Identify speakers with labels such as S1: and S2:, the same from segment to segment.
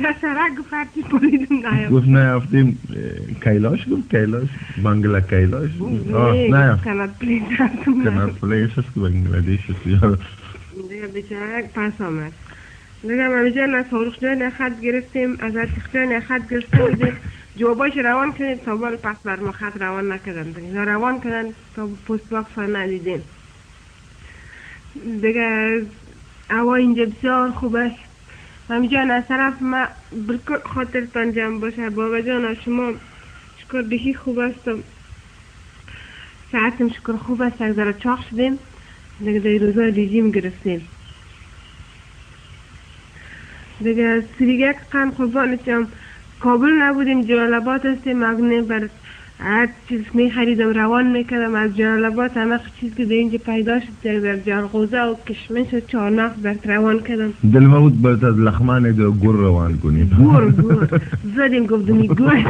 S1: در سرک گفت هرچی پولیدون نیافت.
S2: گفت نیافتیم کیلاش گفت کیلاش بانگلا کیلاش
S1: نه کنات پلیس هستم
S2: کنات پلیس هست که بانگلادیش هست یارو
S1: دیگه بیچاره پس آمد دیگه ما بیچاره نه ساروخ جای نه خط گرفتیم از اتیخ نه خط گرفته بودیم جوابایش روان کردیم تا بال پس بر ما خط روان نکردن دیگه روان کردن تا پست باکس ها ندیدیم دیگه هوا اینجا بسیار خوب است مامی جان از طرف ما برکل خاطرتان جمع باشه بابا جان شما شکر بخی خوب هستم ساعتم شکر خوب است یک ذره چاق شدیم دیگه در روزا رژیم گرفتیم دیگه سریگه قند قربانتم کابل نبودیم جلال آباد هستیم مگنه بر هر چیز می خریدم روان میکردم از جلال آباد همه چیز که در اینجا پیدا شد در جرقوزه و کشمش و چارناخ برد روان کردم
S2: دل ما بود برد از لخمان دو گر روان کنیم
S1: گر زدیم گفتمی گر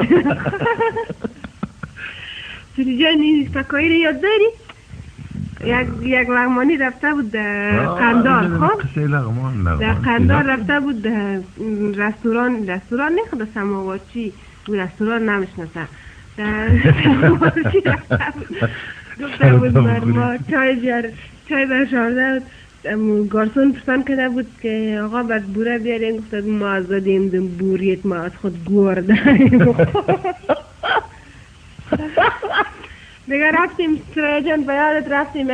S1: سریجا نیست فکایی رو یاد داری؟ یک لغمانی رفته بود در قندار خب در قندار رفته بود در رستوران نخواد سماواچی او رستوران نمیشناسه در سماواچی رفته بود گفته بود بر ما چای برشارده گارسون پرسان کرده بود که آقا بر بوره بیاریم گفته ما از دادیم بوریت ما از خود گور داریم دیگه رفتیم سرای جان بیادت رفتیم